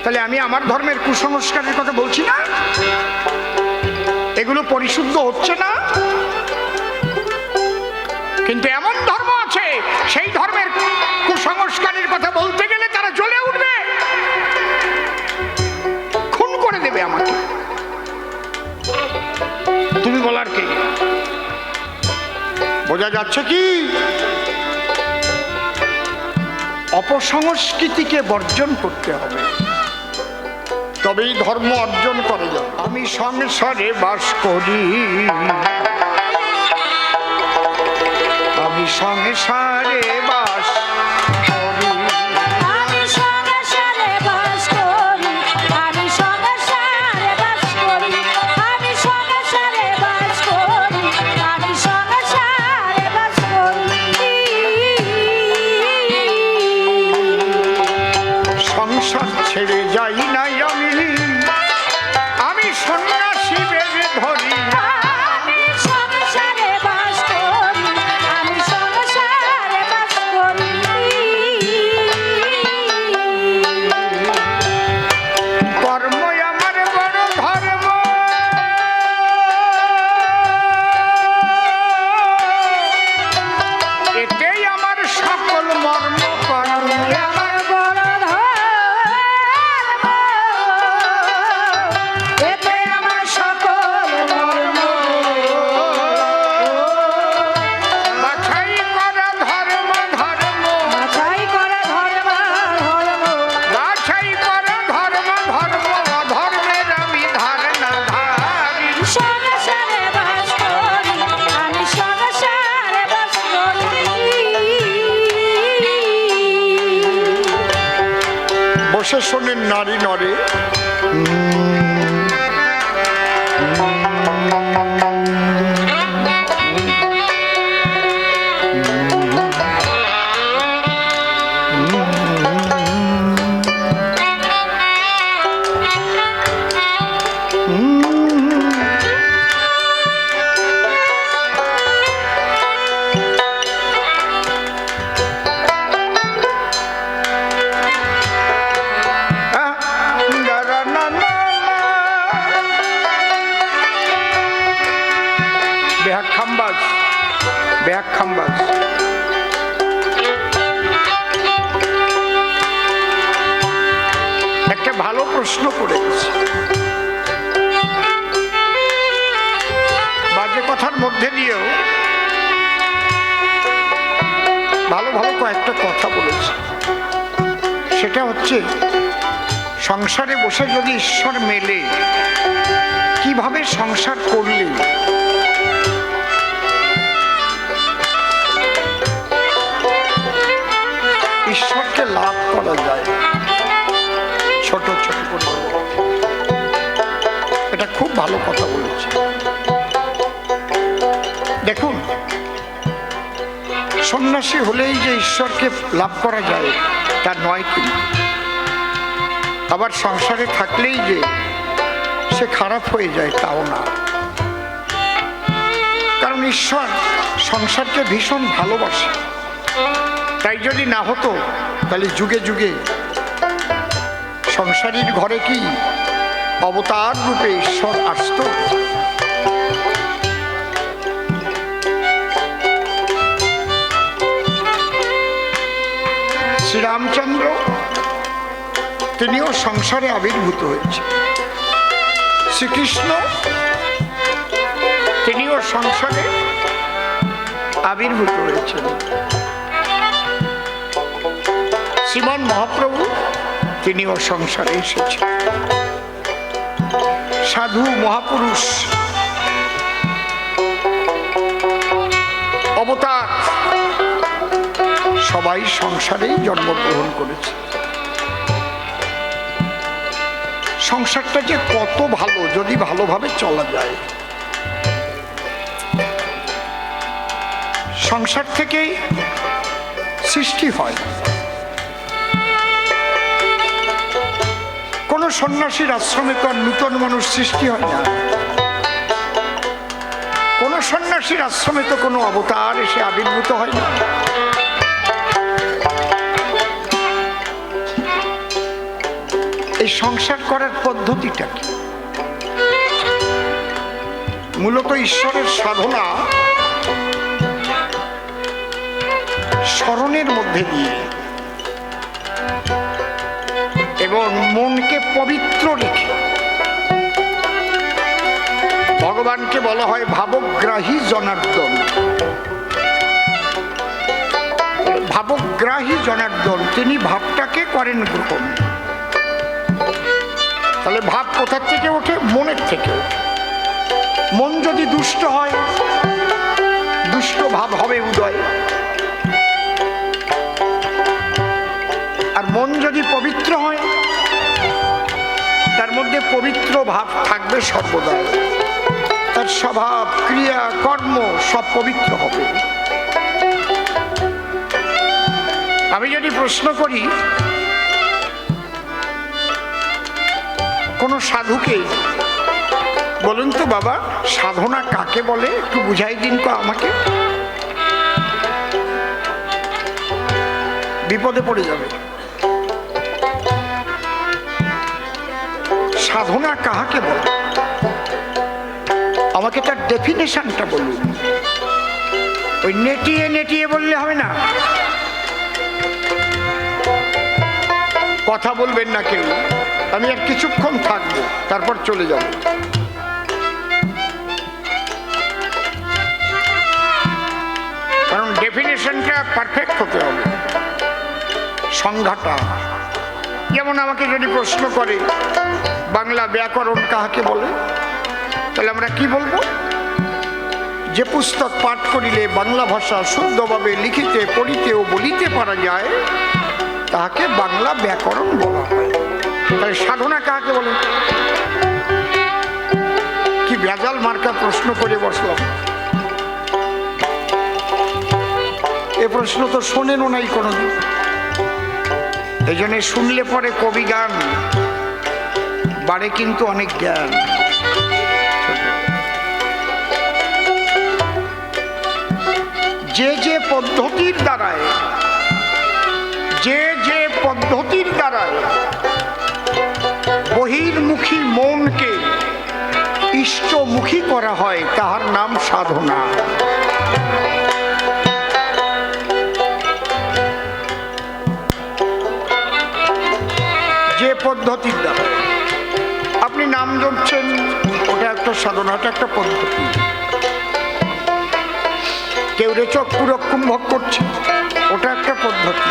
তাহলে আমি আমার ধর্মের কুসংস্কারের কথা বলছি না? এগুলো পরিশুদ্ধ হচ্ছে না? কিন্তু এমন ধর্ম আছে, সেই ধর্মের কুসংস্কারের কথা বলতে গেলে তারা জ্বলে উঠবে, খুন করে দেবে আমাকে। তুমি বলার কি? বোঝা যাচ্ছে কি? অপসংস্কৃতিকে বর্জন করতে হবে, তবেই ধর্ম অর্জন করা যাবে। আমি সংসারে বাস করি, আমি সংসারে বাস করি, আমি সংসারে বাস করি, আমি সংসারে বাস করি, আমি সংসারে বাস করি, আমি সংসারে বাস করি। সংসার ছেড়ে যাই নাই আমি, আমি সন্ন্যাসী বেড়ে ধরি, আমি সংসারে বাস করি, আমি সংসারে বাস করি। কর্ম আমার বড় ধর্ম, এতেই আমার সকল মর্ম। কর্ম আমার বড় ধর্ম, এতে আমার সকল মর্ম। বাছাই করা ধর্ম ধর্ম, বাছাই করে ধর্ম ধর্ম, বাছাই করা ধর্ম ধর্ম, অধর্মের আমি ধারণা ধারি। সংসারে বাস করি, আমি সংসারে বাস করি। বসে শোনেন নারী নরে, বেহাক খাম্বাজ, বেহাক খাম্বাজ। একটা ভালো প্রশ্ন করে গেছে, বাজে কথার মধ্যে দিয়েও ভালো ভালো কয়েকটা কথা বলেছে। সেটা হচ্ছে, সংসারে বসে যদি ঈশ্বর মেলে, কিভাবে সংসার করলে ঈশ্বরকে লাভ করা যায়। ছোট ছোট করে এটা খুব ভালো কথা বলেছে। দেখুন, সন্ন্যাসী হলেই যে ঈশ্বরকে লাভ করা যায় তা নয়, কিন্তু আবার সংসারে থাকলেই যে সে খারাপ হয়ে যায় তাও না। কারণ ঈশ্বর সংসারকে ভীষণ ভালোবাসে। তাই যদি না হতো তাহলে যুগে যুগে সংসারীর ঘরে কি অবতার রূপে ঈশ্বর আসত? শ্রীরামচন্দ্র তিনিও সংসারে আবির্ভূত হয়েছে। শ্রীকৃষ্ণ তিনিও সংসারে আবির্ভূত হয়েছেন। শ্রীমান মহাপ্রভু তিনিও সংসারে এসেছেন। সাধু মহাপুরুষ অবতার সবাই সংসারেই জন্মগ্রহণ করেছে। সংসারটা যে কত ভালো যদি ভালোভাবে চলা যায়। সংসার থেকেই সৃষ্টি হয়। কোন সন্ন্যাসীর আশ্রমে তো নূতন মানুষ সৃষ্টি হয় না। কোন সন্ন্যাসীর আশ্রমে তো কোনো অবতার এসে আবির্ভূত হয় না। এই এই সংসার করার পদ্ধতিটা কি? মূলত ঈশ্বরের সাধনা স্মরণের মধ্যে দিয়ে এবং মনকে পবিত্র রেখে। ভগবানকে বলা হয় ভাবগ্রাহী জনার্দন। ভাবগ্রাহী জনার্দন, তিনি ভাবটাকে করেন গ্রহণ। তাহলে ভাব কোথার থেকে ওঠে? মনের থেকে ওঠে। মন যদি দুষ্ট হয়, দুষ্ট ভাব হবে উদয়। আর মন যদি পবিত্র হয়, তার মধ্যে পবিত্র ভাব থাকবে সর্বদা। তার স্বভাব, ক্রিয়া, কর্ম সব পবিত্র হবে। আমি যদি প্রশ্ন করি কোন সাধুকে, বলুন তো বাবা সাধনা কাকে বলে, একটু বুঝাই দিন তো আমাকে। বিপদে পড়ে যাবে। সাধনা কাহাকে বলে? আমাকে তার ডেফিনেশনটা বলুন। ওই নেটিয়ে নেটিয়ে বললে হবে না। কথা বলবেন না কেউ, আমি আর কিছুক্ষণ থাকবো, তারপর চলে যাব। কারণ ডেফিনেশনটা পারফেক্ট হতে হবে, সংজ্ঞাটা। যেমন আমাকে যদি প্রশ্ন করে বাংলা ব্যাকরণ কাহাকে বলে, তাহলে আমরা কি বলবো? যে পুস্তক পাঠ করিলে বাংলা ভাষা শুদ্ধভাবে লিখিতে পড়িতে ও বলিতে পারা যায়, তাহাকে বাংলা ব্যাকরণ বলা হয়। তাহলে সাধনা কাহাকে বলে? কি ভেজাল মার্কা প্রশ্ন করে বসলাম। এ প্রশ্ন তো শোনেনও নাই কোনোদিন। এই জন্য শুনলে পরে কবি গান বাড়ে, কিন্তু অনেক জ্ঞান। যে যে পদ্ধতির দ্বারায় বহির্মুখী মনকে ইষ্টমুখী করা হয়, তাহার নাম সাধনা। যে পদ্ধতির দ্বারা আপনি নাম জপছেন, ওটা একটা সাধনা, ওটা একটা পদ্ধতি। কেউ রেচক পুরক কুম্ভক করছে, ওটা একটা পদ্ধতি।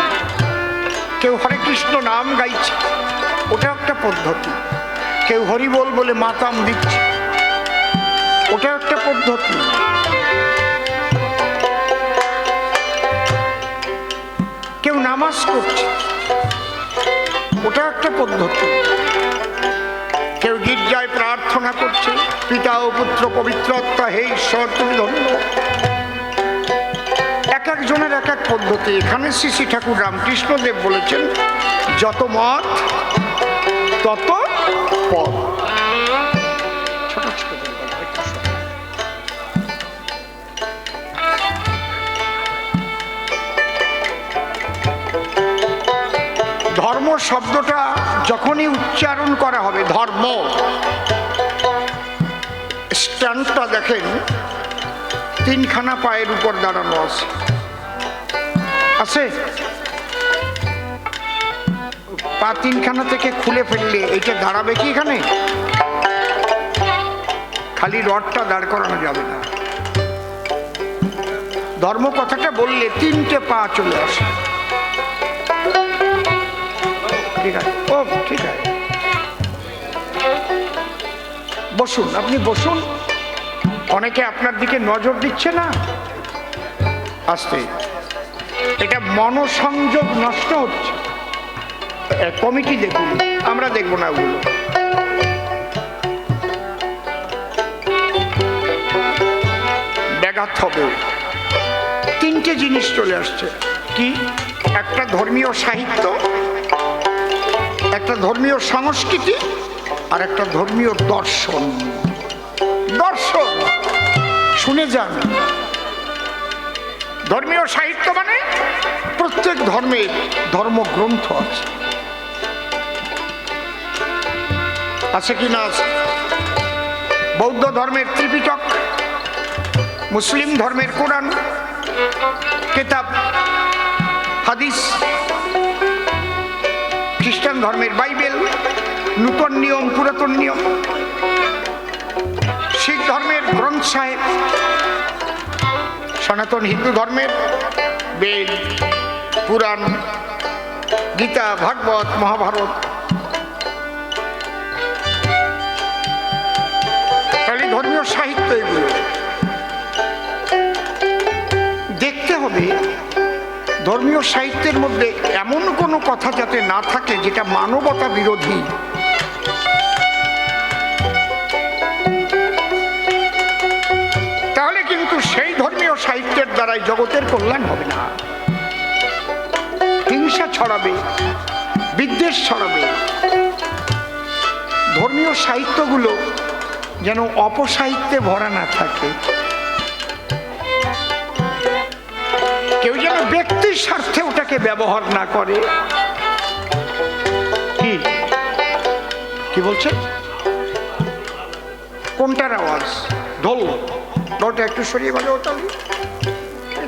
কেউ হরে কৃষ্ণ নাম গাইছে, ওটা একটা পদ্ধতি। কেউ হরিবোল বলে মাতাম দিচ্ছে, ওটা একটা পদ্ধতি। কেউ নামাজ করছে, ওটা একটা পদ্ধতি। কেউ গির্জায় প্রার্থনা করছে, পিতা ও পুত্র পবিত্র আত্মা, হে ঈশ্বর তুমি ধন্য। এক একজনের এক এক পদ্ধতি। এখানে শ্রী শ্রী ঠাকুর রামকৃষ্ণদেব বলেছেন, যত মত তত পথ। ধর্ম শব্দটা যখনই উচ্চারণ করা হবে, ধর্ম স্ট্যান্ডটা দেখেন, তিনখানা পায়ের উপর দাঁড়ানো আছে। আছে? পা তিনখানা থেকে খুলে ফেললে এটা দাঁড়াবে কি? এখানে খালি রডটা দাঁড় করানো যাবে না। ধর্ম কথাটা বললে তিনটে পা চলে আসে। ঠিক আছে, ও ঠিক আছে, বসুন, আপনি বসুন। অনেকে আপনার দিকে নজর দিচ্ছে না, আস্তে। এটা মনোসংযোগ নষ্ট হচ্ছে। কমিটি দেখুন, আমরা দেখবো না ওগুলো। ব্যাঘাত হবে। তিনটে জিনিস চলে আসছে। কি? একটা ধর্মীয় সাহিত্য, একটা ধর্মীয় সংস্কৃতি, আর একটা ধর্মীয় দর্শন। দর্শন শুনে যান। ধর্মীয় সাহিত্য মানে প্রত্যেক ধর্মের ধর্মগ্রন্থ আছে। আছে কি না আছে? বৌদ্ধ ধর্মের ত্রিপিটক, মুসলিম ধর্মের কোরআন, কিতাব হাদিস, খ্রিস্টান ধর্মের বাইবেল, নূতন নিয়ম পুরাতন নিয়ম, শিখ ধর্মের গ্রন্থ সাহেব, সনাতন হিন্দু ধর্মের বেদ, পুরাণ, গীতা, ভাগবত, মহাভারত। তাহলে ধর্মীয় সাহিত্য এগুলো দেখতে হবে। ধর্মীয় সাহিত্যের মধ্যে এমন কোনো কথা যাতে না থাকে যেটা মানবতা বিরোধী। তাহলে কিন্তু সেই ধর্মীয় সাহিত্যের দ্বারাই জগতের কল্যাণ হবে না। হিংসা ছড়াবে, বিদ্বেষ ছড়াবে। ধর্মীয় সাহিত্যগুলো যেন অপসাহিত্যে ভরা না থাকে। কেউ যেন ব্যক্তির স্বার্থে ওটাকে ব্যবহার না করে। কি বলছে? কোনটার আওয়াজ? ঢোল? ঢোলটা একটু সরিয়ে বাজাও তাহলে।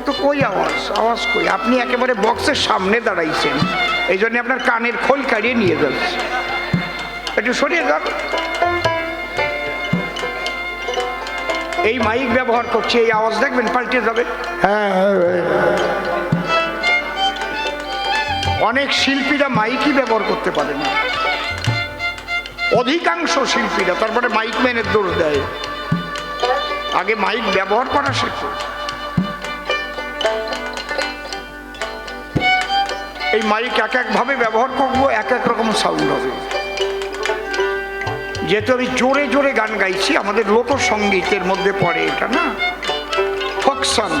তো কই আওয়াজ? আওয়াজ কই? আপনি একেবারে বক্সের সামনে দাঁড়াইছেন, এই জন্য আপনার কানের খোল কাড়িয়ে নিয়ে যাচ্ছে। একটু সরিয়ে যান। এই মাইক ব্যবহার করছে, এই আওয়াজ দেখবেন পাল্টে যাবে। হ্যাঁ, অনেক শিল্পীরা মাইকই ব্যবহার করতে পারে না, অধিকাংশ শিল্পীরা। তারপরে মাইক ম্যানের দৌড় দেয়। আগে মাইক ব্যবহার করা শেখো। এই মাইক এক একভাবে ব্যবহার করবো, এক এক রকম সাউন্ড হবে। যেহেতু আমি জোরে জোরে গান গাইছি, আমাদের লোকসঙ্গীতের মধ্যে পড়ে এটা না, ফোক সং,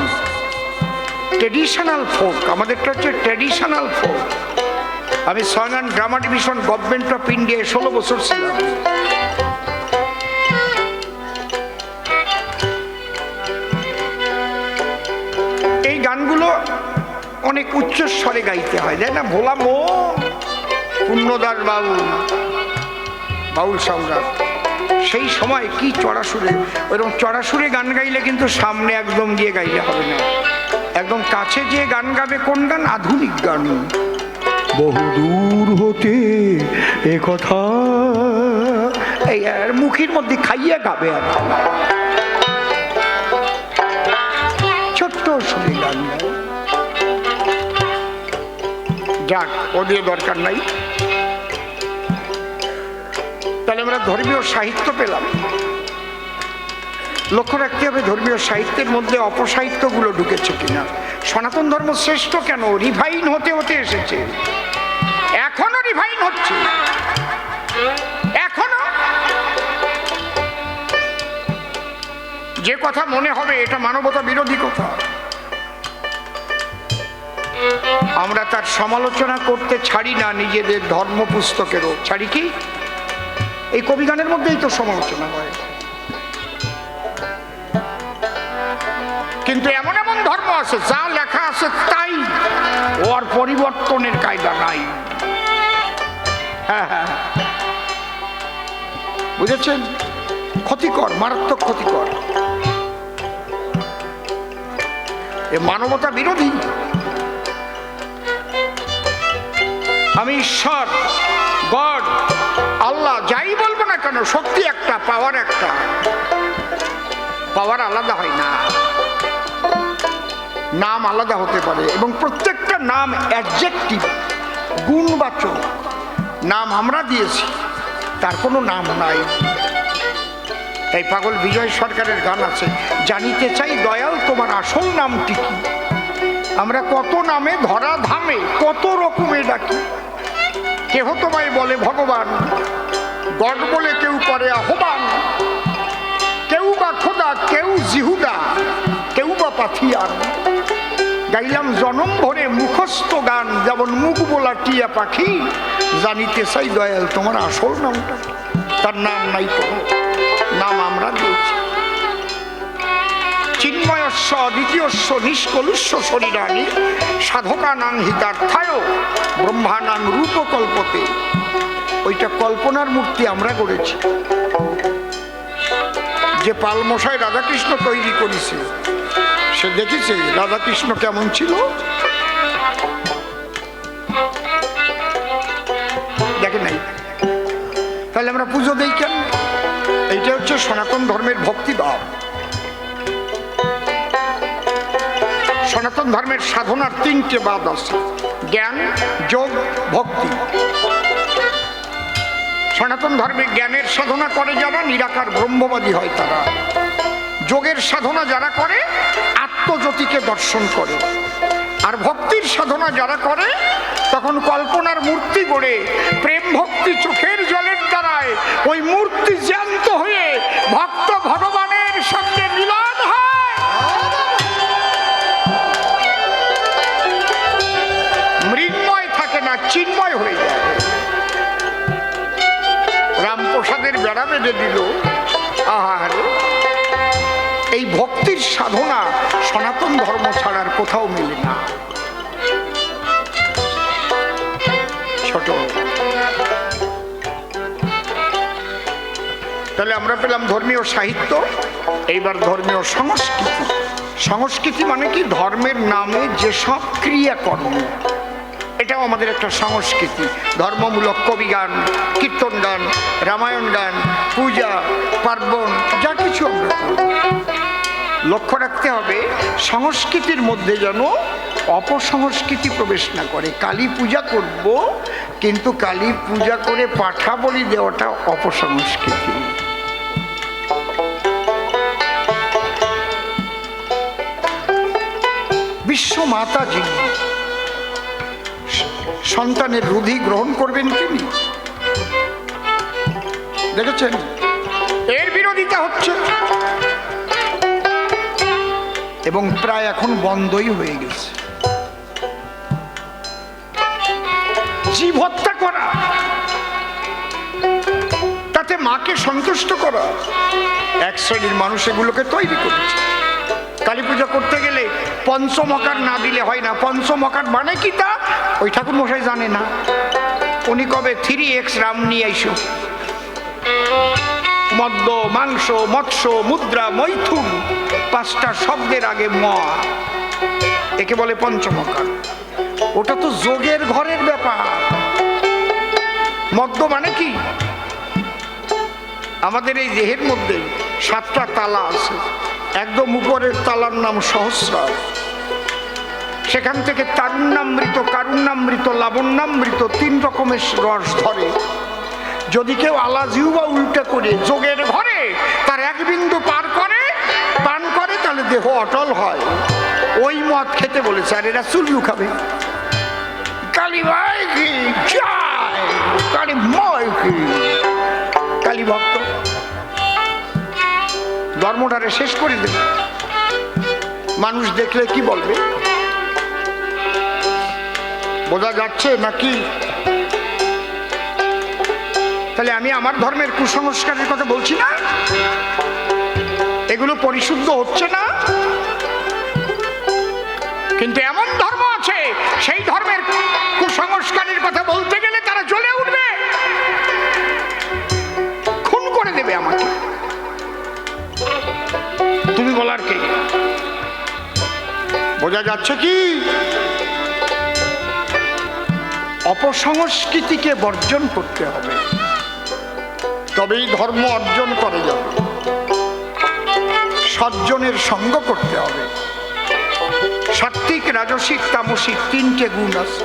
ট্রেডিশনাল ফোক। আমাদেরটা হচ্ছে ট্রেডিশনাল ফোক। আমি song and drama division government of ইন্ডিয়ায় 16 বছর ছিলাম। এই গানগুলো অনেক উচ্চস্বরে গাইতে হয়, তাই না? ভোলা মো পূর্ণদাস বাউল, বাউল সম্রাট, সেই সময় কি চড়া সুরে। ওইরকম চড়া সুরে গান গাইলে কিন্তু সামনে একদম গিয়ে গাইলে হবে না, একদম কাছে যে গান গাবে। কোন গান? আধুনিক গান। বহু দূর হতে এ কথা, এই আর মুখের মধ্যে খাইয়ে গাবে। আর ছোট্ট সুরে গান গায়। যাক, ওদের দরকার নাই। তাহলে আমরা ধর্মীয় সাহিত্য পেলাম। লক্ষ্য রাখতে হবে ধর্মীয় সাহিত্যের মধ্যে অপসাহিত্যগুলো ঢুকেছে কিনা। সনাতন ধর্ম শ্রেষ্ঠ কেন? রিভাইন হতে হতে এসেছে, এখনো রিভাইন হচ্ছে। এখনো যে কথা মনে হবে এটা মানবতা বিরোধী কথা, আমরা তার সমালোচনা করতে ছাড়ি না। নিজেদের ধর্ম পুস্তকেরও ছাড়ি কি? এই কবিগানের মধ্যেই তো সমালোচনা হয়। কিন্তু এমন এমন ধর্ম আছে যা লেখা আছে তাই, ওর পরিবর্তনের কায়দা নাই। হ্যাঁ হ্যাঁ, বুঝেছেন? ক্ষতিকর, মারাত্মক ক্ষতিকর। এ মানবতা বিরোধী। আমি ঈশ্বর, গড, আল্লাহ যাই বলবো না কেন, শক্তি একটা, পাওয়ার একটা। পাওয়ার আলাদা হয় না, নাম আলাদা হতে পারে। এবং প্রত্যেকটা নাম অ্যাডজেক্টিভ, গুণবাচক নাম আমরা দিয়েছি, তার কোনো নাম নাই। তাই পাগল বিজয় সরকারের গান আছে, জানিতে চাই দয়াল তোমার আসল নামটি কি। আমরা কত নামে ধরা ধামে কত রকমে ডাকি। কেহ তোমায় বলে ভগবান, গড বলে কেউ করে আহ্বান। কেউ বা খোদা, কেউ জিহুদা, কেউ বা পাথিয়ান। গাইলাম জনম ভরে মুখস্থ গান, যেমন মুখ বোলা টিয়া পাখি। জানিতে চাই দয়াল তোমার আসল নামটা। তার নাম নাই কোনো, নাম আমরা দিয়েছি। চিন্ময়স্য দ্বিতীয়স্য নিষ্কলুষ্য শরীরাণি সাধকানাং হিতার্থায় ব্রহ্মানাং রূপকল্পতে। ওইটা কল্পনার মূর্তি আমরা গড়েছি। যে পালমশাই রাধাকৃষ্ণ তৈরি করেছে সে দেখেছে রাধাকৃষ্ণ কেমন ছিল? দেখে নাই। তাহলে আমরা পুজো দেই কেন? এইটা হচ্ছে সনাতন ধর্মের ভক্তিভাব। সনাতন ধর্মের সাধনার তিনটে বাদ আছে: জ্ঞান, যোগ, ভক্তি। সনাতন ধর্মে জ্ঞানের সাধনা করে যারা নিরাকার ব্রহ্মবাদী হয় তারা, যোগের সাধনা যারা করে আত্মজ্যোতিকে দর্শন করে, আর ভক্তির সাধনা যারা করে তখন কল্পনার মূর্তি গড়ে প্রেম ভক্তি চোখের জলের দ্বারায় ওই মূর্তি জ্যান্ত হয়ে ভক্ত ভগবানের সঙ্গে মিলন হয়। মৃন্ময় থাকে না, চিন্ময় হয়ে যায়। রামপ্রসাদের বেড়া বেঁধে দিল। আহারে, এই ভক্তির সাধনা সনাতন ধর্ম ছাড়ার কোথাও মেলে না। ছোট তাহলে আমরা পেলাম ধর্মীয় সাহিত্য, এইবার ধর্মীয় সংস্কৃতি। সংস্কৃতি মানে কি? ধর্মের নামে যেসব ক্রিয়াকর্ম, এটাও আমাদের একটা সংস্কৃতি। ধর্মমূলক কবি গান, কীর্তন গান, রামায়ণ গান, পূজা পার্বণ, যা কিছু আমরা লক্ষ্য রাখতে হবে সংস্কৃতির মধ্যে যেন অপসংস্কৃতি প্রবেশ না করে। কালী পূজা করব, কিন্তু কালী পূজা করে পাঠা বলি দেওয়াটা অপসংস্কৃতি। বিশ্ব মাতা যিনি, সন্তানের রুধি গ্রহণ করবেন তিনি। দেখেছেন এর বিরোধিতা হচ্ছে এবং প্রায় এখন বন্ধই হয়ে গেছে। জীব হত্যা করা, তাতে মাকে সন্তুষ্ট করা, এক শ্রেণীর মানুষ এগুলোকে তৈরি করেছে। কালী পূজা করতে গেলে পঞ্চমকার না দিলে হয় না। পঞ্চমকার মানে কি তা ওই ঠাকুর মশাই জানে না। উনি কবে 3x রাম নিয়ে আইসো। মদ্য, মাংস, মৎস্য, মুদ্রা, মৈথুন, 5টা শব্দের আগে ম, একে বলে পঞ্চমকার। ওটা তো যোগের ঘরের ব্যাপার। মদ্য মানে কি? আমাদের এই দেহের মধ্যে 7টা তালা আছে। একদম উপরের তালার নাম সহস্রার। সেখান থেকে তারুণ্যামৃত, কারুণ্যামৃত, লাবণ্যামৃত 3 রকমের রস ধরে। যদি কেউ আলাজিউ বা উল্টা করে যোগের ঘরে তার 1 বিন্দু পার করে পান করে তাহলে দেহ অটল হয়। ওই মদ খেতে বলেছে, আর এরা চুল্লু খাবে। কালী ভাই কি জয়, কালী ময় কি, কালী ভক্ত ধর্মটারে শেষ করে দেবে। মানুষ দেখলে কি বলবে? বোঝা যাচ্ছে নাকি? তাহলে আমি আমার ধর্মের কুসংস্কারের কথা বলছি না, এগুলো পরিশুদ্ধ হচ্ছে না। কিন্তু এমন ধর্ম আছে সেই ধর্মের কুসংস্কারের কথা বলতে গেলে তারা জ্বলে উঠবে, খুন করে দেবে আমাকে। তুমি বলার কে? বোঝা যাচ্ছে কি? অপসংস্কৃতিকে বর্জন করতে হবে, তবেই ধর্ম অর্জন করা যাবে। সজ্জনের সঙ্গ করতে হবে। সাত্ত্বিক, রাজসিক, তামসিক 3টে গুণ আছে।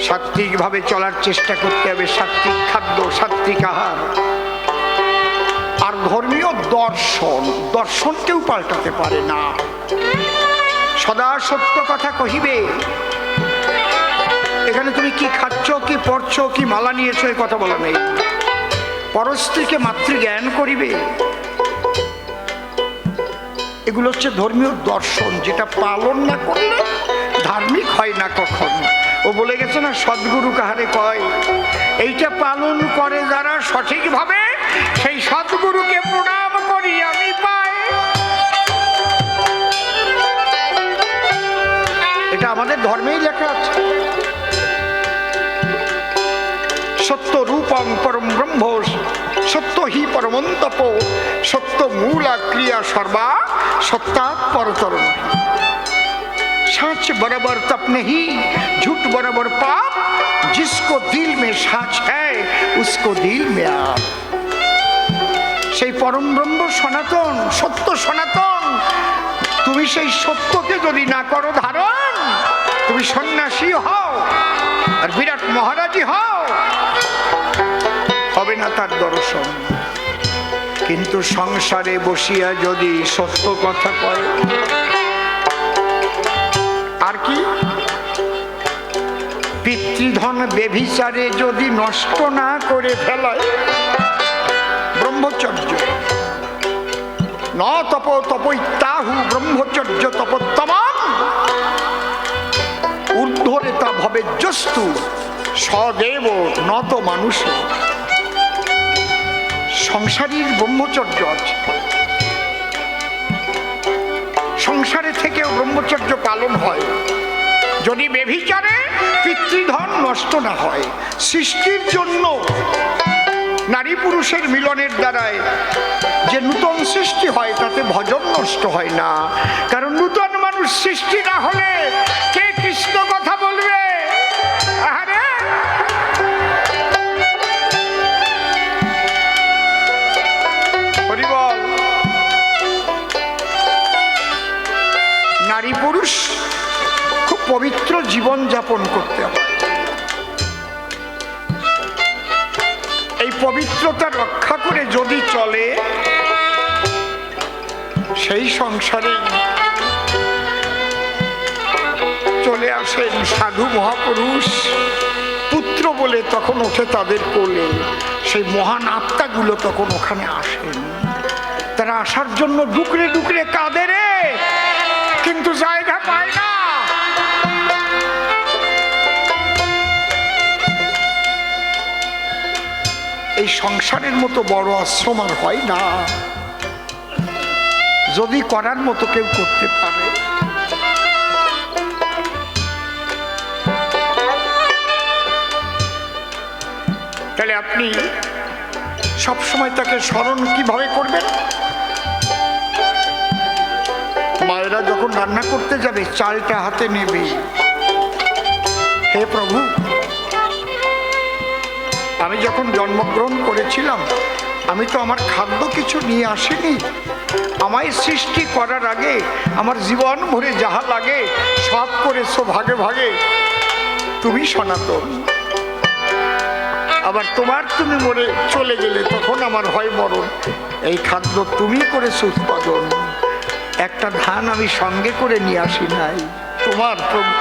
সাত্ত্বিক ভাবে চলার চেষ্টা করতে হবে। সাত্ত্বিক খাদ্য, সাত্ত্বিক আহার। আর ধর্মীয় দর্শন, দর্শন কেউ পাল্টাতে পারে না। সদা সত্য কথা কহিবে। এখানে তুমি কি খাচ্ছ, কি পড়ছো, কি মালা নিয়েছো, এই কথা বলা নেই। পরস্ত্রীকে মাতৃজ্ঞান করিবে। এগুলো হচ্ছে ধর্মীয় দর্শন, যেটা পালন না করলে ধার্মিক হয় না কখন। ও বলে গেছে না, সদ্গুরু কাহারে কয়। এইটা পালন করে যারা সঠিকভাবে, সেই সদ্গুরুকে প্রণাম করি আমি পাই। এটা আমাদের ধর্মেই লেখা আছে। সত্য রূপং পরম ব্রহ্ম, সত্য হি পরমন্তপ, সত্য মূলা ক্রিয়া সর্বা, সত্যাৎ পরতর নহি। सच बराबर तप नहीं, झूठ बराबर पाप, जिसको दिल में सच है उसको दिल में आप। সেই পরম ব্রহ্ম সনাতন, সত্য সনাতন, তুমি সেই সত্যকে যদি না করো ধারণ, তুমি সন্ন্যাসী হও আর বিরাট মহারাজী হও, হবে না তার দর্শন। কিন্তু সংসারে বসিয়া যদি সত্য কথা কয়, আর কি পিতৃধন বেভিচারে যদি নষ্ট না করে ফেলায়, ব্রহ্মচর্য ন তপ তপৈতাহু ব্রহ্মচর্য তপোত্তমম ঊর্ধ্বরেতা ভবেজ্জস্তু সদেব নত মানুষ। সংসারীর ব্রহ্মচর্য আছে, সংসারে থেকেও ব্রহ্মচর্য পালন হয় যদি বেভিচারে পিতৃধন নষ্ট না হয়। সৃষ্টির জন্য নারী পুরুষের মিলনের দ্বারায় যে নূতন সৃষ্টি হয় তাতে ভজন নষ্ট হয় না, কারণ নূতন মানুষ সৃষ্টি না হলে কে কৃষ্ণ কথা বলবে? আরে হরি বল। নারী পুরুষ খুব পবিত্র জীবন যাপন করতে হবে। এই পবিত্রতা রক্ষা করে যদি চলে, সেই সংসারে চলে আসেন সাধু মহাপুরুষ পুত্র বলে, তখন ওঠে তাদের কোলে। সেই মহান আত্মাগুলো তখন ওখানে আসেন। তারা আসার জন্য ডুকরে ডুকরে কাঁদে রে, কিন্তু জায়গা পায় না। এই সংসারের মতো বড় আশ্রম আর হয় না, যদি করার মতো কেউ করতে পারে। তাহলে আপনি সবসময় তাকে স্মরণ কিভাবে করবেন? মায়েরা যখন রান্না করতে যাবে চালটা হাতে নেবে, হে প্রভু, আমি যখন জন্মগ্রহণ করেছিলাম আমি তো আমার খাদ্য কিছু নিয়ে আসিনি, আমায় সৃষ্টি করার আগে আমার জীবন ভরে যাহা লাগে সব করেছো ভাগে ভাগে, তুমি সনাতন। আবার তুমি মরে চলে গেলে তখন আমার হয় মরণ। এই খাদ্য তুমি করেছো উৎপাদন, একটা ধান আমি সঙ্গে করে নিয়ে আসি নাই। তোমার প্রভু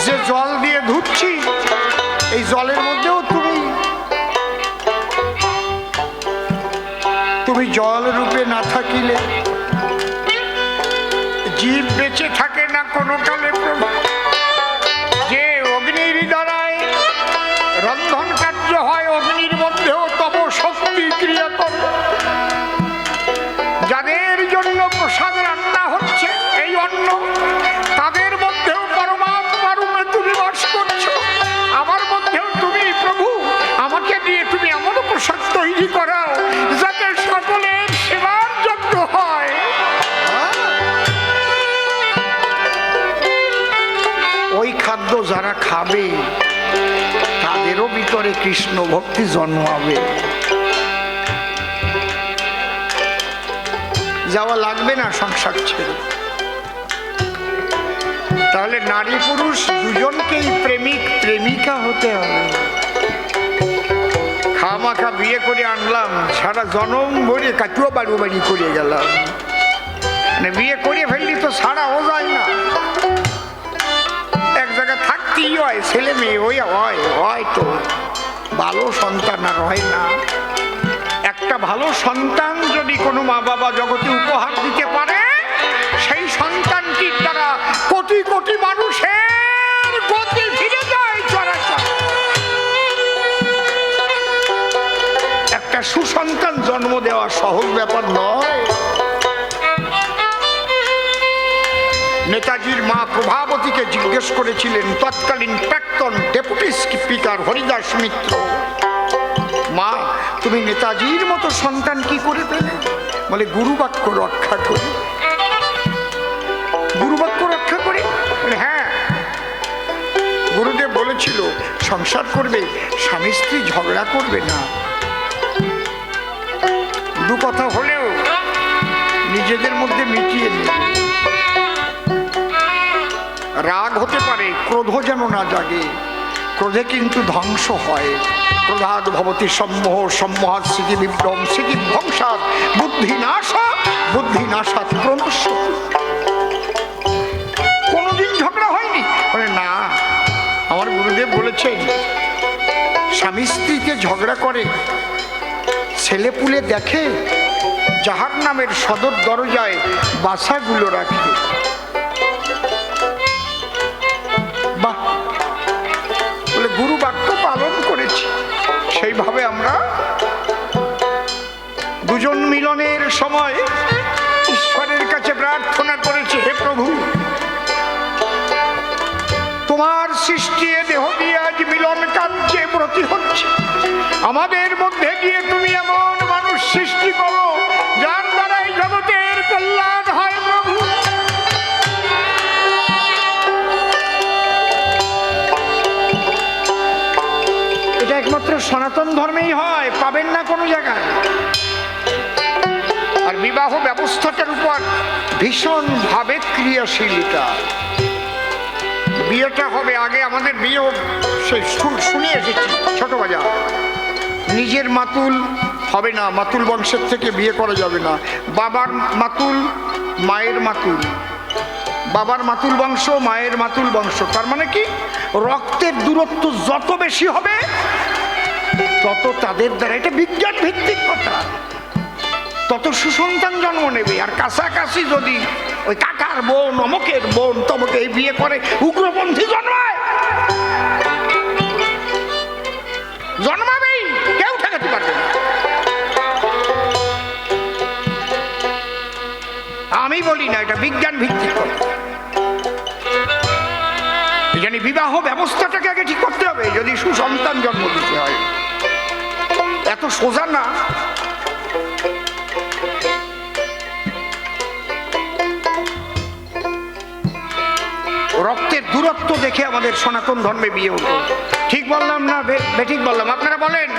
যে জল দিয়ে ধুচ্ছি, এই জলের মধ্যেও তুমি জল রূপে না থাকিলে জীব বেঁচে থাকে না কোনো কালে। প্রভু যে অগ্নির দ্বারায় রন্ধন কার্য হয়, অগ্নির মধ্যেও তব শক্তি ক্রিয়া করে। যাদের জন্য প্রসাদ রান্না হচ্ছে এই অন্ন, তাদের মধ্যেও পরমাত্মা রূপে তুমি বাস করছো। আমার মধ্যেও তুমি প্রভু আমাকে দিয়ে তুমি এমন প্রসাদ তৈরি করাও যাতে সকলের সেবার যোগ্য হয়। ওই খাদ্য যারা খাবে তাদেরও ভিতরে কৃষ্ণ ভক্তি জন্মাবে। যাওয়া লাগবে না সংসার ছেড়ে। তাহলে নারী পুরুষ দুজনকেই প্রেমিক প্রেমিকা হতে হবে। খামাখা বিয়ে করে আনলাম, সারা জনম ভরে কাটুয়া বাড়ু বাড়ি করে গেলাম, মানে বিয়ে করে ফেললি তো ছাড়াও যায় না, এক জায়গায় থাকতেই হয়। ছেলে মেয়ে ওই হয় তো ভালো সন্তান আর হয় না। একটা ভালো সন্তান যদি কোনো মা বাবা জগতে উপহার দিতে পারে, সেই সন্তানটির দ্বারা কোটি কোটি মানুষের গতি ফিরে যায় চরাচর। একটা সুসন্তান জন্ম দেওয়া সহজ ব্যাপার নয়। নেতাজি নেতাজির মা প্রভাবতীকে জিজ্ঞেস করেছিলেন তৎকালীন প্রাক্তন ডেপুটি স্পিকার হরিদাস মিত্র, মা তুমি নেতাজির মতো সন্তান কি করে পেলে? বলে গুরুবাক্য রক্ষা করে। গুরুবাক্য রক্ষা করে? হ্যাঁ, গুরুদেব বলেছিল সংসার করবে, স্বামী স্ত্রী ঝগড়া করবে না। দু কথা হলেও নিজেদের মধ্যে মিটিয়ে নেবে। রাগ হতে পারে, ক্রোধ যেন না জাগে। ক্রোধে কিন্তু ধ্বংস হয়। ক্রোধাদ ভবতি সম্মোহ, সম্মোহাৎ স্মৃতি বিভ্রম, স্মৃতি ধ্বংসাৎ বুদ্ধি নাশাৎ, বুদ্ধি নাশাৎ ক্রমশ। কোনোদিন ঝগড়া হয়নি? বলে না, আমার গুরুদেব বলেছেন স্বামী স্ত্রীকে ঝগড়া করে, ছেলে পুলে দেখে জাহান্নামের সদর দরজায় বাসাগুলো রাখে। বাহ, বলে গুরু বাক্য পালন করেছি। সেইভাবে আমরা দুজন মিলনের সময় ঈশ্বরের কাছে প্রার্থনা করেছি, হে প্রভু তোমার সৃষ্টি দেহ দিয়ে আজ মিলন কার্যে ব্রতী হচ্ছে, আমাদের মধ্যে দিয়ে তুমি এমন মানুষ সৃষ্টি করো যার দ্বারা এই জগতের কল্যাণ হয় প্রভু। এটা একমাত্র সনাতন ধর্মেই হয়, পাবেন না কোনো জায়গায়। আর বিবাহ ব্যবস্থাটার উপর ভীষণভাবে ক্রিয়াশীলতা। বিয়েটা হবে আগে, আমাদের বিয়ে সেই শুনে এসেছি ছোট বাজার, নিজের মাতুল হবে না, মাতুল বংশের থেকে বিয়ে করা যাবে না। বাবার মাতুল, মায়ের মাতুল, বাবার মাতুল বংশ, মায়ের মাতুল বংশ। তার মানে কি, রক্তের দূরত্ব যত বেশি হবে তত তাদের দ্বারা, এটা বিজ্ঞান ভিত্তিক কথা, তত সুসন্তান জন্ম নেবে। আর কাছাকাছি যদি ওই কাকার বোন, অমুকের বোন, তমকে এই বিয়ে করে উগ্রপন্থী জন্মায়, জন্মাবেই, কেউ ঠেকাতে পারবে না। আমি বলি না, এটা বিজ্ঞান ভিত্তিক কথা। জানি বিবাহ ব্যবস্থাটাকে আগে ঠিক করতে হবে যদি সুসন্তান জন্ম দিতে হয়। এত সোজা না। রক্তের দূরত্ব দেখে আমাদের সনাতন ধর্মে বিয়ে হতো। ঠিক বললাম না বেঠিক বললাম? আপনারা বলেন।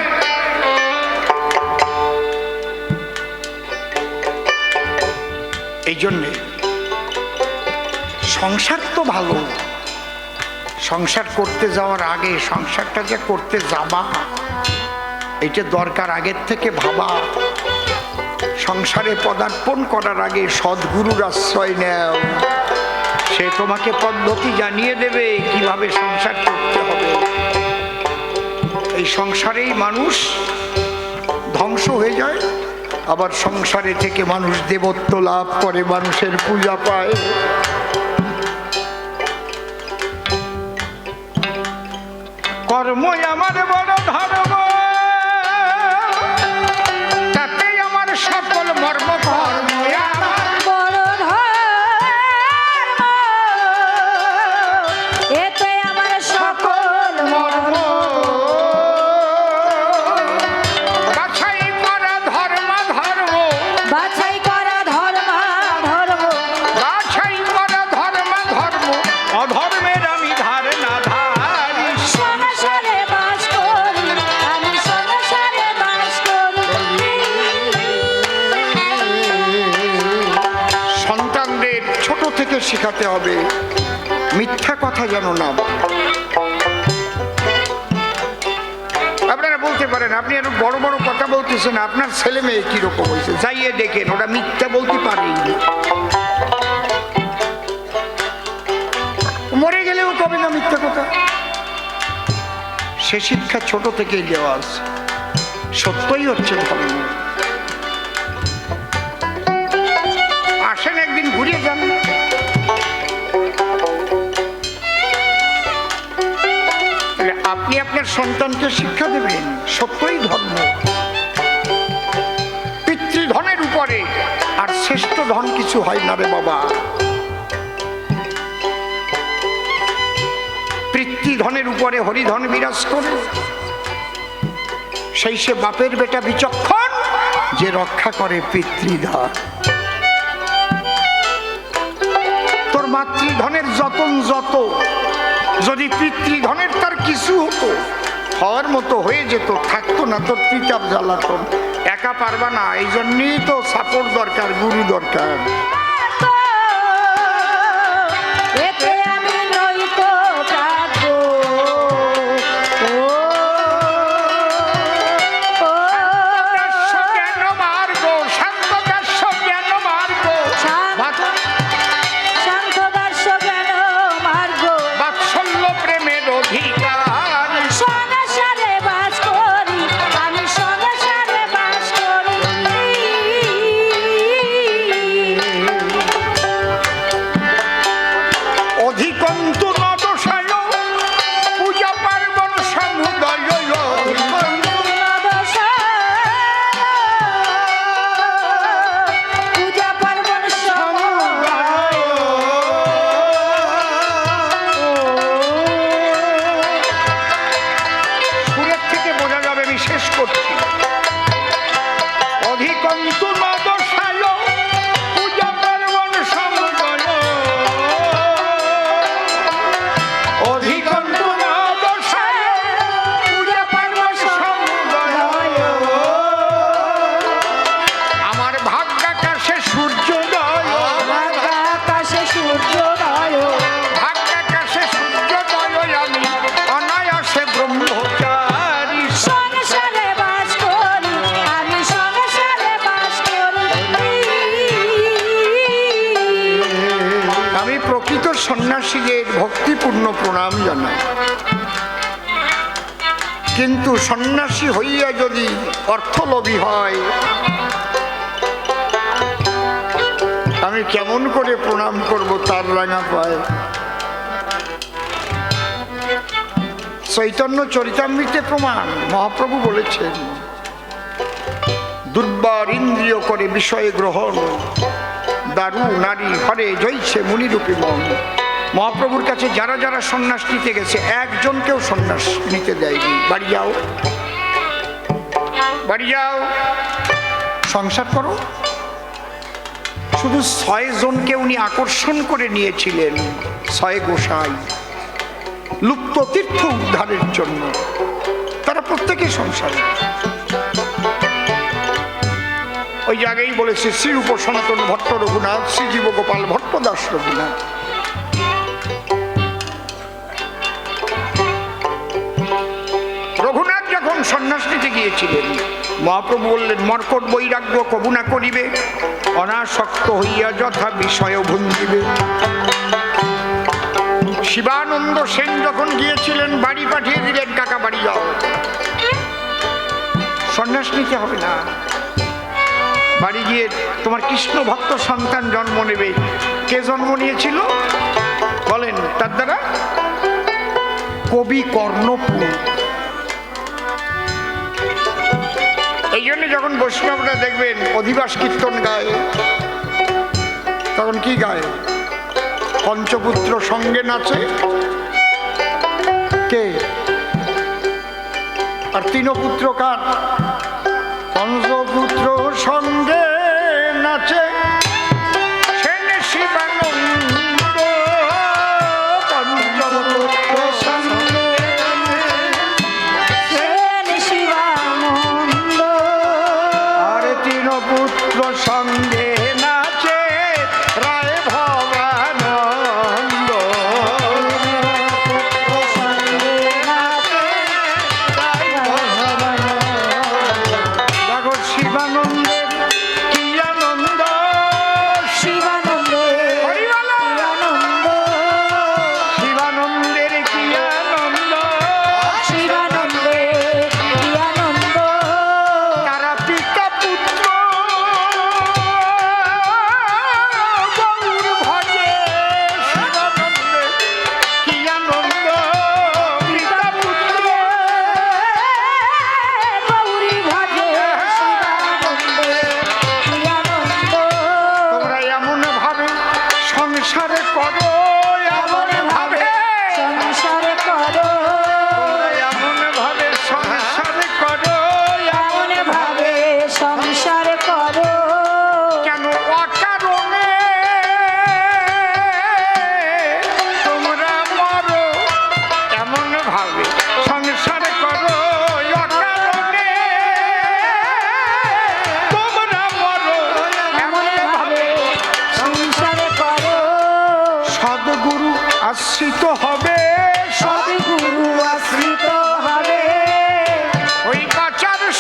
এই জন্যে সংসার তো ভালো, সংসার করতে যাওয়ার আগে সংসারটা যে করতে যাবা এটা দরকার আগের থেকে ভাবা। সংসারে পদার্পণ করার আগে সদ্গুরুর আশ্রয় নেও, সে তোমাকে পদ্ধতি জানিয়ে দেবে কিভাবে সংসার করতে হবে। এই সংসারেই মানুষ ধ্বংস হয়ে যায়, আবার সংসারে থেকে মানুষ দেবত্ব লাভ করে, মানুষের পূজা পায়। কর্মই আমার বড় ধর্ম, তাতেই আমার সকল মর্ম। কর্মই আমার বড় ধর্ম, এতে আমার সকল মর্ম। বাছাই করা ধর্ম ধর্ম, বাছাই করা ধর্ম ধর্ম, বাছাই করা ধর্ম ধর্ম, অধর্মের আমি ধার না ধারি। সংসারে বাস করি, আমি সংসারে বাস করি। সন্তানদের ছোট থেকে শেখাতে হবে মিথ্যা কথা যেন না বলে। আপনারা বলতে পারেন আপনি এত বড় বড় কথা বলতেছেন, আপনার ছেলে মেয়ে কিরকম হয়েছে, যাইয়ে দেখেন ওরা মিথ্যা বলতে পারেই না। মরে গেলেও কবে না মিথ্যা কথা। সে শিক্ষা ছোট থেকেই দেওয়া আছে। সত্যই হচ্ছে ধর্ম। আসেন একদিন ঘুরিয়ে যান। আপনি আপনার সন্তানকে শিক্ষা দেবেন সত্যই ধর্ম। পিতৃধনের উপরে আর শ্রেষ্ঠ ধন কিছু হয় না রে বাবা। পিতৃধনের উপরে হরিধন বিরাজ করে, সেই সে বাপের বেটা বিচক্ষণ যে রক্ষা করে পিতৃধন। তোর মাতৃধনের যতন যত, যদি পিতৃধনের তার কিছু হতো, হওয়ার মতো হয়ে যেত, থাকতো না তোর পিতাব জ্বালাতন। একা পারবা না, এই জন্যই তো সাপোর্ট দরকার, গুরু দরকার। এতে আমি নই তো প্রাপ্য। শান্তদাস্য জ্ঞান মার্গ, বাৎসল্য প্রেমের অধিকার, সংসারে বাস করি আমি, সংসারে বাস করি। অধিকন্তু নদশায় পূজা পার্বণ সমুদয়, পূজা পার্বণ সমুদয়। সুরের থেকে বোঝা যাবে আমি শেষ করছি। অধিকন্তু নদশায় পূজা পার্বণ সমুদয়, অধিকন্তু নদশায় পূজা পার্বণ সমুদয়। আমার ভাগ্যাকাশে সূর্যোদয়, আকাশে সূর্যোদয়, ভাগ্যাকাশে সূর্যোদয়, আমি অনায়াসে ব্রহ্মচারী। সংসারে বাস করি আমি, সংসারে বাস করি। আমি প্রকৃত সন্ন্যাসীদের ভক্তিপূর্ণ প্রণাম জানাই, কিন্তু সন্ন্যাসী হইয়া যদি অর্থলোভী হয়, আমি কেমন করে প্রণাম করব তার রাঙা পায়। চৈতন্য চরিতামৃতে প্রমাণ, মহাপ্রভু বলেছেন, দুর্বার ইন্দ্রিয় করে বিষয় গ্রহণ, দারু নারী হরে জয়ছে মুনিরূপী মন। মহাপ্রভুর কাছে যারা যারা সন্ন্যাস নিতে গেছে, একজনকেও সন্ন্যাস নিতে দেয়নি। বাড়ি যাও, বাড়ি যাও, সংসার করো। শুধু 6 জনকে উনি আকর্ষণ করে নিয়েছিলেন, 6 গোসাই, লুপ্ত তীর্থ উদ্ধারের জন্য। তারা প্রত্যেকে সংসার। ওই জায়গায় বলেছে শ্রীরূপ সনাতন ভট্ট রঘুনাথ, শ্রীজীব গোপাল ভট্ট দাস রঘুনাথ। রঘুনাথ যখন সন্ন্যাস নিতে গিয়েছিলেন, মহাপ্রভু বললেন, মর্কট বৈরাগ্য কবু না করিবে, অনাসক্ত হইয়া যথা বিষয় ভঞ্জিবে। শিবানন্দ সেন যখন গিয়েছিলেন, বাড়ি পাঠিয়ে দিলেন, কাকা বাড়ি যাও, সন্ন্যাস নিতে হবে না। বাড়ি গিয়ে তোমার কৃষ্ণ ভক্ত সন্তান জন্ম নেবে। কে জন্ম নিয়েছিল বলেন? তার দ্বারা কবি কর্ণপুর। এই জন্য যখন বৈষ্ণবরা দেখবেন অধিবাস কীর্তন গায়, তখন কি গায়? পঞ্চপুত্র সঙ্গে নাচে, কে? আর 3 পুত্র কার? পঞ্চপুত্র সঙ্গে নাচে, সেন শিবানন্দ। পঞ্চপুত্র সঙ্গে সেন শিবানন্দ, আর 3 পুত্র সঙ্গে নাচে, রায় ভবানন্দ। সঙ্গে নাচে রায় ভবানন্দ। দেখো শিবানন্দের কি আনন্দ, শিবানন্দে হরিবলা। আনন্দ, শিবানন্দের কি আনন্দ, শিবানন্দে আনন্দ। তারা পিতা পুত্র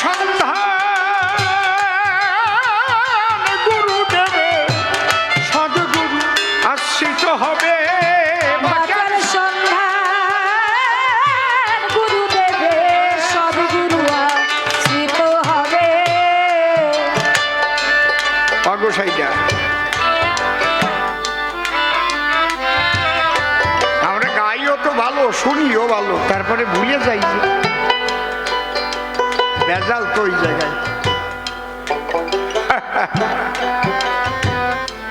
সন্ধান গুরুদেবে সদ্গুরু আশ্রিত হবে বাজার সন্ধান গুরুদেবে সদ্গুরু আশ্রিত হবে। অগোসাইটা আমরা গাইও তো ভালো, শুনিও ভালো, তারপরে ভুলে যাই যে ভেজাল তো ওই জায়গায়।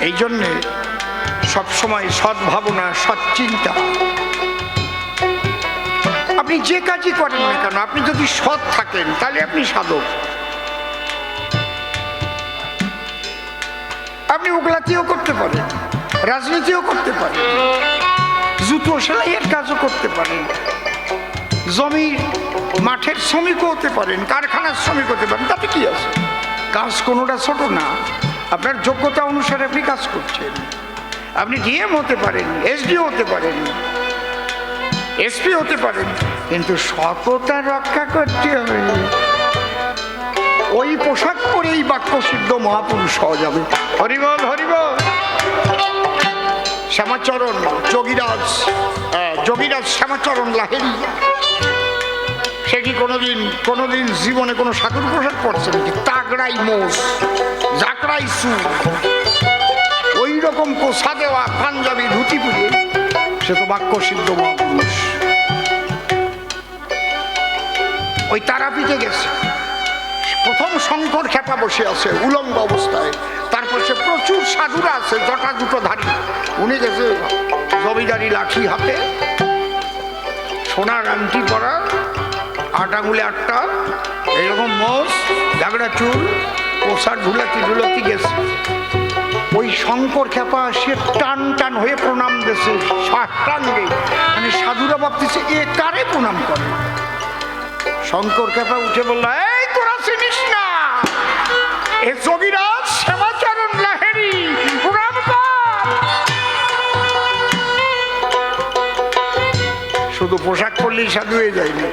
এই জন্যে সবসময় সদ্ভাবনা, সৎচিন্তা। আপনি যে কাজই করেন না কেন, আপনি যদি সৎ থাকেন তাহলে আপনি সাধক। আপনি উগলাতিও করতে পারেন, রাজনীতিও করতে পারেন, জুতো সেলাইয়ের কাজও করতে পারেন, জমির মাঠের শ্রমিকও হতে পারেন, কারখানার শ্রমিক হতে পারেন, তাতে কি আছে? কাজ কোনোটা ছোট না। আপনার যোগ্যতা অনুসারে আপনি কাজ করছেন। আপনি ডিএম হতে পারেন, এসডিও হতে পারেন, এসপি হতে পারেন, কিন্তু সততা রক্ষা করতে হবে। ওই পোশাক পরেই বাক্য সিদ্ধ মহাপুরুষ হওয়া যাবে। হরিবল হরিবল। শ্যামাচরণ যোগীরাজ, যোগীরাজ শ্যামাচরণ লাহিড়ী, সে কি কোনোদিন জীবনে কোনো সাধুর পোশাক পরছে নাকি? তাগড়াই মোষ, জাকড়াই সুর, ওই রকম কোষা দেওয়া পাঞ্জাবি ধুতি পুড়িয়ে সে তো বাক্য সিদ্ধ মহাপুরুষ। ওই তারাপীঠে গেছে, প্রথম শঙ্কর খেপা বসে আছে উলঙ্গ অবস্থায়, তারপর সে প্রচুর সাধুরা আছে জটা দুটো ধারী, উনি গেছে জমিদারি লাঠি হাতে, সোনার আংটি পরা, 8 আঙুলে 8টা, এইরকম মোষ, ঝাগড়া চুল, পোশাক ঢুলাতি গেছে। ওই শঙ্কর খেপা সে টান টান হয়ে প্রণাম দিয়েছে সাষ্টাঙ্গে, মানে সাধুরা ভাবতেছে এ কারে প্রণাম করে। শঙ্কর খেপা উঠে বলল, এই তোরা চিনিস না, এ যোগীরাজ শ্যামাচরণ লাহিড়ী, প্রণাম কর। শুধু পোশাক পরলেই সাধু হয়ে যায়নি।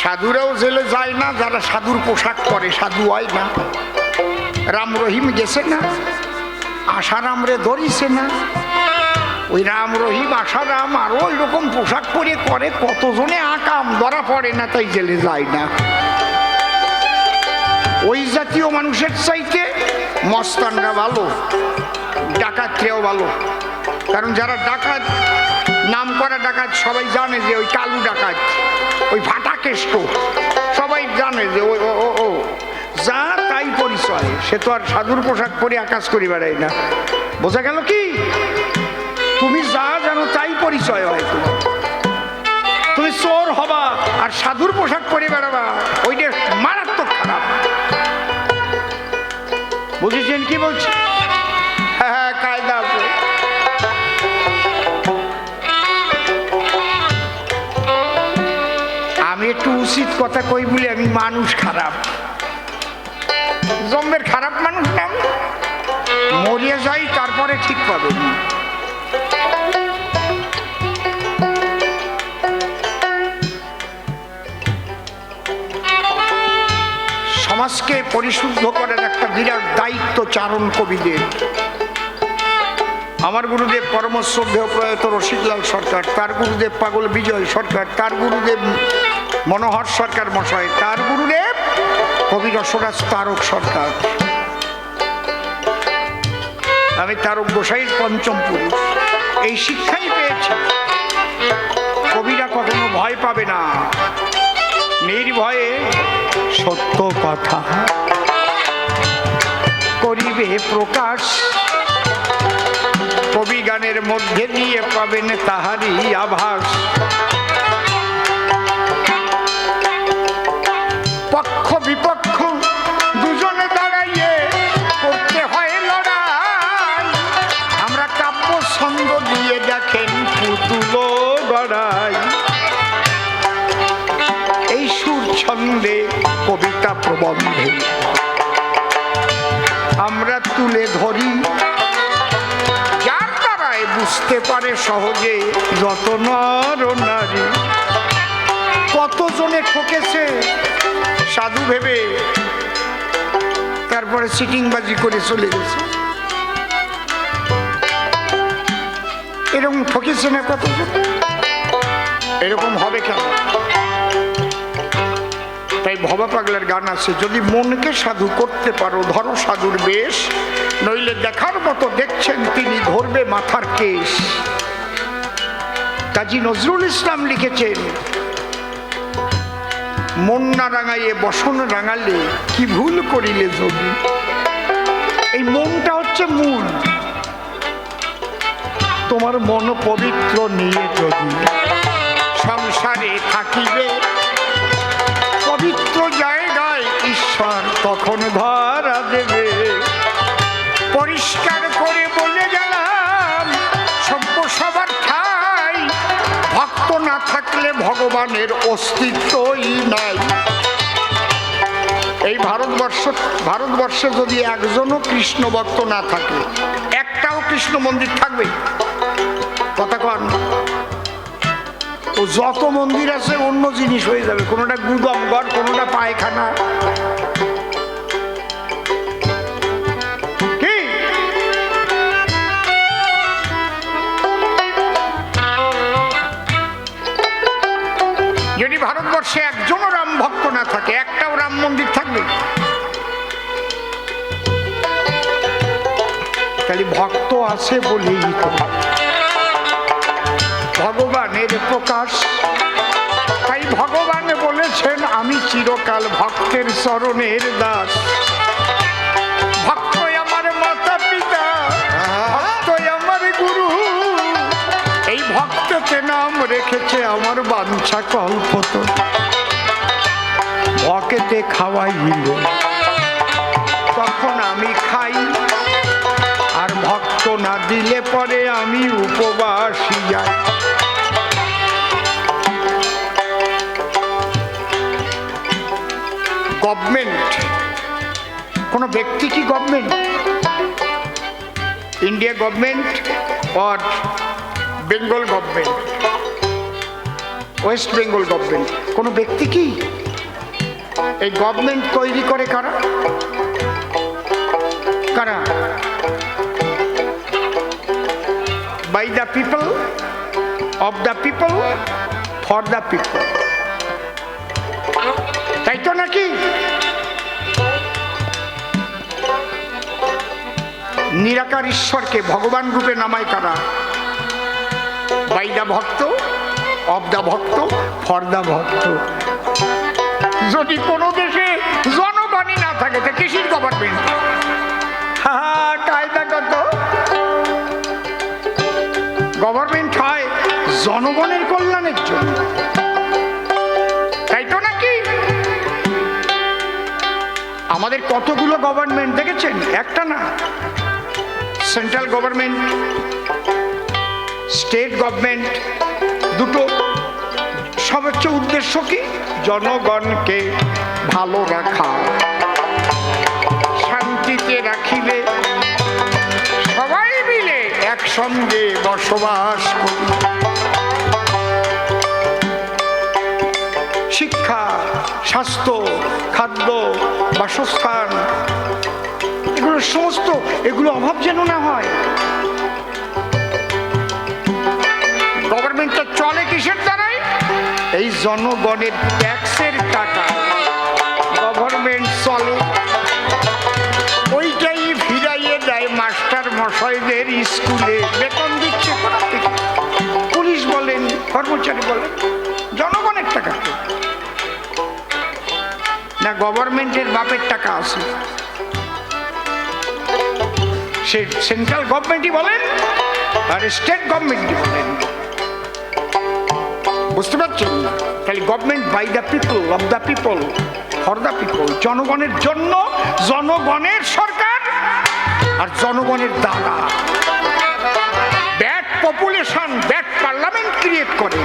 সাধুরাও জেলে যায় না যারা সাধুর পোশাক পরে, সাধু হয় না। রাম রহিম গেছে না, আশারাম রে ধরিছে না, ওই রাম রহিম আশারাম আরো ওই রকম পোশাক পরে করে, কতজনে আকাম ধরা পড়ে না, তাই জেলে যায় না। ওই জাতীয় মানুষের চাইতে মস্তানরা ভালো, ডাকাতরাও ভালো। কারণ যারা ডাকাত, নাম করা ডাকাত, সবাই জানে যে ওই কালু ডাকাত, ওই ফাটা কেষ্ট, সবাই জানে যে ও যা তাই পরিচয়। সে তো আর সাধুর পোশাক পরে আকাশ করি বেড়ায় না। বোঝা গেল কি? তুমি যা জানো তাই পরিচয় হয় তোমার। তুমি চোর হবা আর সাধুর পোশাক পরে বেড়াবা, ওইটা মারাত্মক খারাপ। বুঝেছেন কি বলছি? হ্যাঁ, কায়দা আছে। আমি একটু উচিত কথা কই বলে আমি মানুষ খারাপ, জন্মের খারাপ মানুষ না, মরিয়ে যাই তারপরে ঠিক পাবেন। সমাজকে পরিশুদ্ধ করার একটা বিরাট দায়িত্ব চারণ কবিদের। আমার গুরুদেব পরম শ্রদ্ধেয় প্রয়াত রশিদলাল সরকার, তার গুরুদেব পাগল বিজয় সরকার, তার গুরুদেব মনোহর সরকার মশাই, তার গুরুদেব কবি রসরাজ তারক সরকার। আমি তারক গোসাইয়ের পঞ্চম পুরুষ। এই শিক্ষাই পেয়েছি, কবিরা কখনো ভয় পাবে না, নির্ভয়ে সত্য কথা করিবে প্রকাশ। কবি গানের মধ্যে দিয়ে পাবেন তাহারই আভাস। পক্ষ বিপক্ষ দুজনে দাঁড়াইয়ে করতে হয় লড়াই। আমরা কাব্য ছন্দ দিয়ে দেখেন পুতুল গড়াই। এই সুর ছন্দে কবিতা প্রবন্ধে আমরা তুলে ধরি যা বুঝতে পারে সহজে যত নর নারী। কতজনে ঠকেছে সাধু ভেবে, তারপরে সিটিংবাজি করে চলে গেছে। এরকম ঠকেছে না কতজন? এরকম হবে কেন? তাই ভবা পাগলার গান আছে, যদি মনকে সাধু করতে পারো ধরো সাধুর বেশ, নইলে দেখার মতো দেখছেন তিনি ধরবে মাথার কেশ। কাজী নজরুল ইসলাম লিখেছেন, মন না রাঙাইয়ে বসন রাঙালে কি ভুল করিলে যোগী। এই মনটা হচ্ছে মূল। তোমার মন পবিত্র নিয়ে যদি সংসারে থাকিবে, পবিত্র জায়গায় ঈশ্বর তখন ধরা দেবে। পরিষ্কার করে বলে গেলাম সভ্য সবার ঠাই, ভক্ত না থাকলে ভগবানের অস্তিত্বই নাই। এই ভারতবর্ষে যদি একজনও কৃষ্ণ ভক্ত না থাকে, একটাও কৃষ্ণ মন্দির থাকবে? কথা কন। ও যত মন্দির আছে অন্য জিনিস হয়ে যাবে, কোনোটা গুদাম ঘর, কোনোটা পায়খানা। কি যদি ভারতবর্ষে একজনও রাম ভক্ত না থাকে, একটাও রাম মন্দির থাকবে? তাহলে ভক্ত আছে বলেই তো ভগবানের প্রকাশ। তাই ভগবান বলেছেন, আমি চিরকাল ভক্তের চরণের দাস। ভক্ত আমার মাতা পিতা, ভক্ত আমার গুরু, এই ভক্তকে নাম রেখেছে আমার বাঞ্ছা কল্পত। ভকেতে খাওয়াইল তখন আমি খাই, আর ভক্ত না দিলে পরে আমি উপবাসী যাই। গভর্নমেন্ট, কোন ব্যক্তি কি গভর্নমেন্ট? ইন্ডিয়া গভর্নমেন্ট আর Bengal government, West Bengal government, কোন ব্যক্তি কি? এই গভর্নমেন্ট তৈরি করে কারা? কারা? by the people, of the people, for the people। তাই তো নাকি? নিরাকার ঈশ্বরকে ভগবান রূপে নামায় কারা? by the ভক্ত, of the ভক্ত, for the ভক্ত। যদি কোনো দেশে জনগণই না থাকে তা কিসের গভর্নমেন্ট? কায়দা কত! গভর্নমেন্ট হয় জনগণের কল্যাণের জন্য, তাই তো নাকি? আমাদের কতগুলো গভর্নমেন্ট দেখেছেন? একটা না, সেন্ট্রাল গভর্নমেন্ট, স্টেট গভর্নমেন্ট, দুটো। সব হচ্ছে উদ্দেশ্য কি? জনগণকে ভালো রাখা, শান্তিতে রাখিলে সবাই মিলে একসঙ্গে বসবাস করি। শিক্ষা, স্বাস্থ্য, খাদ্য, বাসস্থান, এগুলো সমস্ত, এগুলো অভাব যেন না হয়। গভর্নমেন্টটা চলে কিসের দ্বারাই? এই জনগণের ট্যাক্সের টাকা গভর্নমেন্ট চলে। ওইটাই ফিরাইয়ে দেয় মাস্টার মশাইদের স্কুলে, বেতন দিচ্ছে। পুলিশ বলেন, কর্মচারী বলেন, জনগণের টাকা না গভর্নমেন্টের বাপের টাকা আছে? সে সেন্ট্রাল গভর্নমেন্টই বলেন আর স্টেট গভর্নমেন্টই বলেন। বুঝতে পারছেন? তাহলে government by the people, of the people, for the people, জনগণের জন্য, জনগণের সরকার আর জনগণের দ্বারা। Bad population, bad parliament create করে।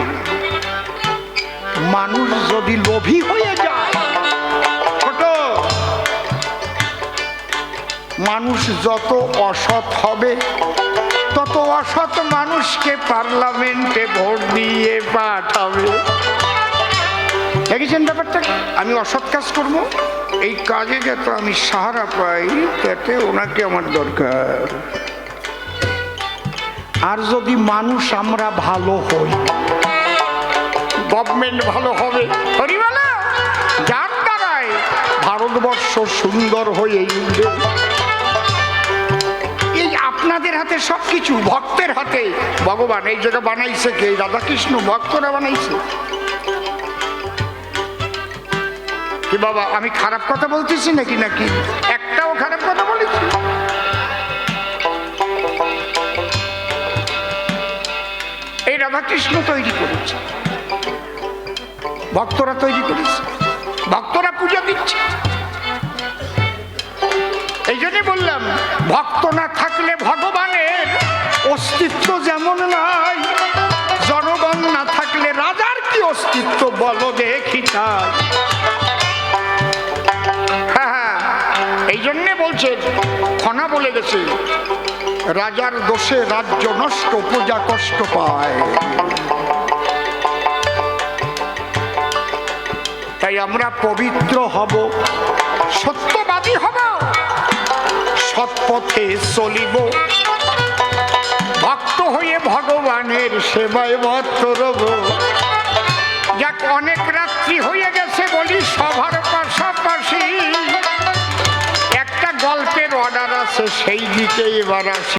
মানুষ যদি লোভী হয়ে যায়, ছোট মানুষ যত অসৎ হবে তত অসৎ মানুষকে পার্লামেন্টে ভোট দিয়ে পাঠাবে। দেখেছেন ব্যাপারটা? আমি অসৎ কাজ করব, এই কাজে যত আমি সাহারা পাই তাতে ওনাকে আমার দরকার। আর যদি মানুষ আমরা ভালো হই, গভর্নমেন্ট ভালো হবে, হরিমালা যার দ্বারায় ভারতবর্ষ সুন্দর হয়ে উঠবে। এই আপনাদের হাতে সবকিছু, ভক্তের হাতে। ভগবান এই জায়গা বানাইছে কে? রাধাকৃষ্ণ, ভক্তরা বানাইছে। কি বাবা আমি খারাপ কথা বলতেছি নাকি? নাকি একটাও খারাপ কথা বলেছি? এই রাধাকৃষ্ণ তৈরি করেছে, ভক্তরা তৈরি করেছে, ভক্তরা পূজা দিচ্ছে। এই জন্য বললাম ভক্ত না থাকলে ভগবানের অস্তিত্ব যেমন নাই, জনগণ না থাকলে রাজার কি অস্তিত্ব বলো দেখি তাই। হ্যাঁ, এই জন্যে বলছে, খনা বলে গেছে, রাজার দোষে রাজ্য নষ্ট, প্রজা কষ্ট পায়। তাই আমরা পবিত্র হব, সত্যবাদী হব, সৎপথে চলিব, ভক্ত হয়ে ভগবানের সেবায় মত্ত রব। যাক অনেক রাত্রি হয়ে গেছে, বলি সভার পাশাপাশি একটা গল্পের অর্ডার আছে, সেই দিকে এবার আসি।